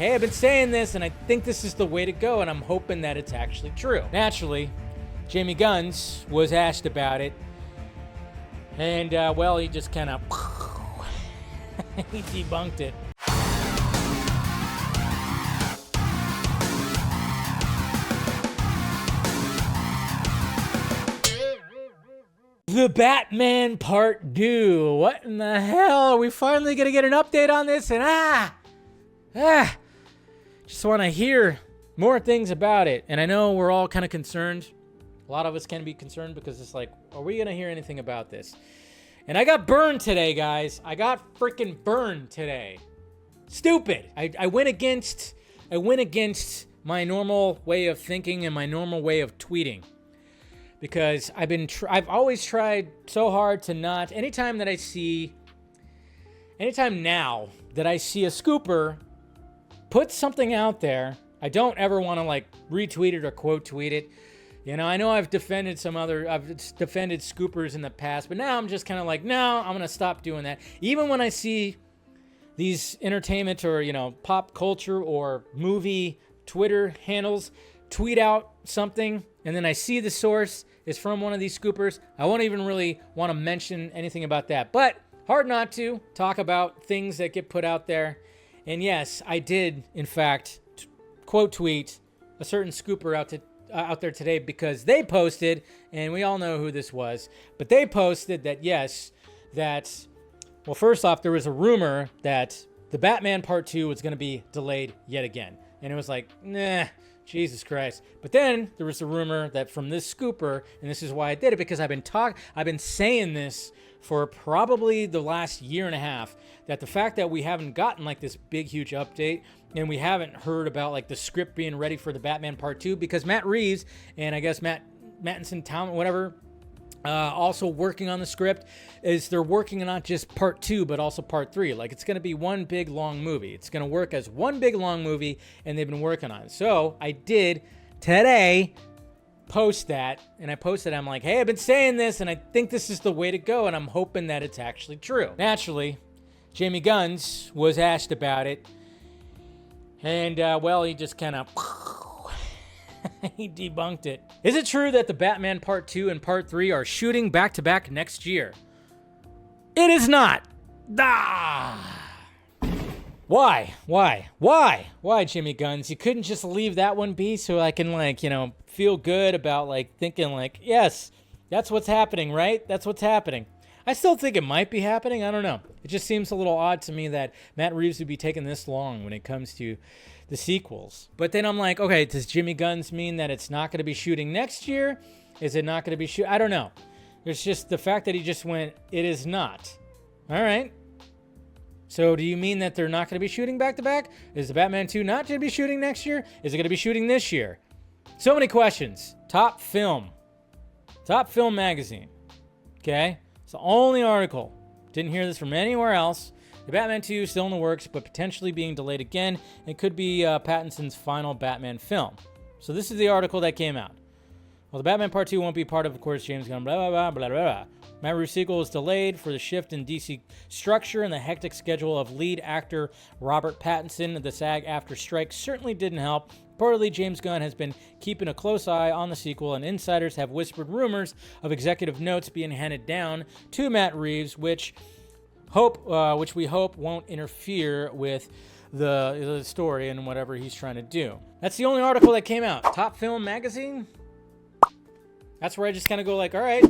Hey, I've been saying this, and I think this is the way to go, and I'm hoping that it's actually true. Naturally, Jamie Guns was asked about it, and, well, he just kind of he debunked it. The Batman Part 2. What in the hell? Are we finally gonna get an update on this? And just want to hear more things about it. And I know we're all kind of concerned. A lot of us can be concerned because it's like, are we gonna hear anything about this? And I got burned today, guys. I got freaking burned today. Stupid. I went against my normal way of thinking and my normal way of tweeting. Because I've always tried so hard to not, anytime now that I see a scooper put something out there, I don't ever want to like retweet it or quote tweet it. You know, I know I've defended scoopers in the past, but now I'm just kind of like, no, I'm going to stop doing that. Even when I see these entertainment or, you know, pop culture or movie Twitter handles tweet out something, and then I see the source is from one of these scoopers, I won't even really want to mention anything about that. But hard not to talk about things that get put out there. And yes, I did, in fact, quote tweet a certain scooper out there today because they posted, and we all know who this was, but they posted that, well, first off, there was a rumor that the Batman Part 2 was going to be delayed yet again. And it was like, nah, Jesus Christ. But then there was a rumor that from this scooper, and this is why I did it, because I've been saying this for probably the last year and a half, that the fact that we haven't gotten like this big, huge update, and we haven't heard about like the script being ready for the Batman Part 2, because Matt Reeves and I guess Mattinson, whatever, also working on the script, is they're working on not just Part 2, but also Part 3. Like, it's going to be one big, long movie. It's going to work as one big, long movie, and they've been working on it. So I did today post that, and I posted, I'm like, hey, I've been saying this, and I think this is the way to go, and I'm hoping that it's actually true. Naturally, Jamie Guns was asked about it, and, well, he just kind of he debunked it. Is it true that the Batman Part 2 and Part 3 are shooting back-to-back next year? It is not. Why, Jimmy Guns? You couldn't just leave that one be so I can, like, you know, feel good about, like, thinking, like, yes, that's what's happening, right? That's what's happening. I still think it might be happening. I don't know. It just seems a little odd to me that Matt Reeves would be taking this long when it comes to the sequels. But then I'm like, okay, does Jimmy Guns mean that it's not going to be shooting next year? Is it not going to be I don't know. There's just the fact that he just went, it is not. All right. So do you mean that they're not going to be shooting back-to-back? Is the Batman 2 not going to be shooting next year? Is it going to be shooting this year? So many questions. Top Film magazine. Okay? It's the only article. Didn't hear this from anywhere else. The Batman 2 is still in the works, but potentially being delayed again. It could be Pattinson's final Batman film. So this is the article that came out. Well, the Batman Part 2 won't be part of course, James Gunn, blah, blah, blah, blah, blah, blah. Matt Reeves' sequel is delayed for the shift in DC structure and the hectic schedule of lead actor Robert Pattinson. The SAG-AFTRA strike certainly didn't help. Reportedly, James Gunn has been keeping a close eye on the sequel, and insiders have whispered rumors of executive notes being handed down to Matt Reeves, which we hope won't interfere with the story and whatever he's trying to do. That's the only article that came out. Top Film magazine? That's where I just kind of go like, all right,